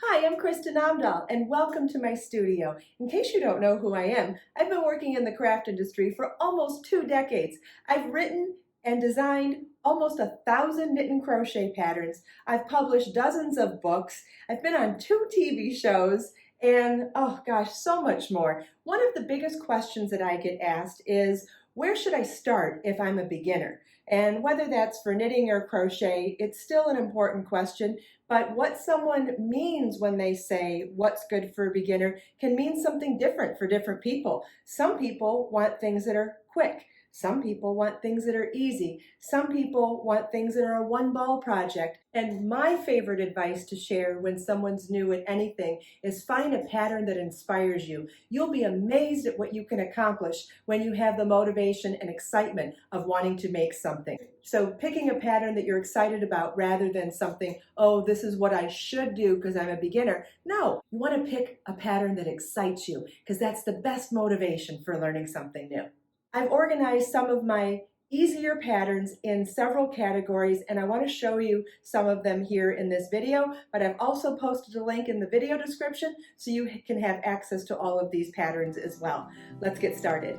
Hi, I'm Kristin Omdahl, and welcome to my studio. In case you don't know who I am, I've been working in the craft industry for almost 2 decades. I've written and designed almost 1,000 knit and crochet patterns. I've published dozens of books. I've been on 2 TV shows, and oh gosh, so much more. One of the biggest questions that I get asked is, where should I start if I'm a beginner? And whether that's for knitting or crochet, it's still an important question. But what someone means when they say what's good for a beginner can mean something different for different people. Some people want things that are quick. Some people want things that are easy. Some people want things that are a one-ball project. And my favorite advice to share when someone's new at anything is find a pattern that inspires you. You'll be amazed at what you can accomplish when you have the motivation and excitement of wanting to make something. So picking a pattern that you're excited about rather than something, oh, this is what I should do because I'm a beginner. No, you want to pick a pattern that excites you because that's the best motivation for learning something new. I've organized some of my easier patterns in several categories, and I want to show you some of them here in this video, but I've also posted a link in the video description so you can have access to all of these patterns as well. Let's get started.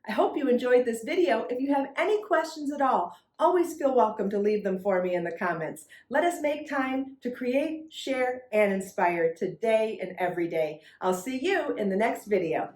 I hope you enjoyed this video. If you have any questions at all, always feel welcome to leave them for me in the comments. Let us make time to create, share, and inspire today and every day. I'll see you in the next video.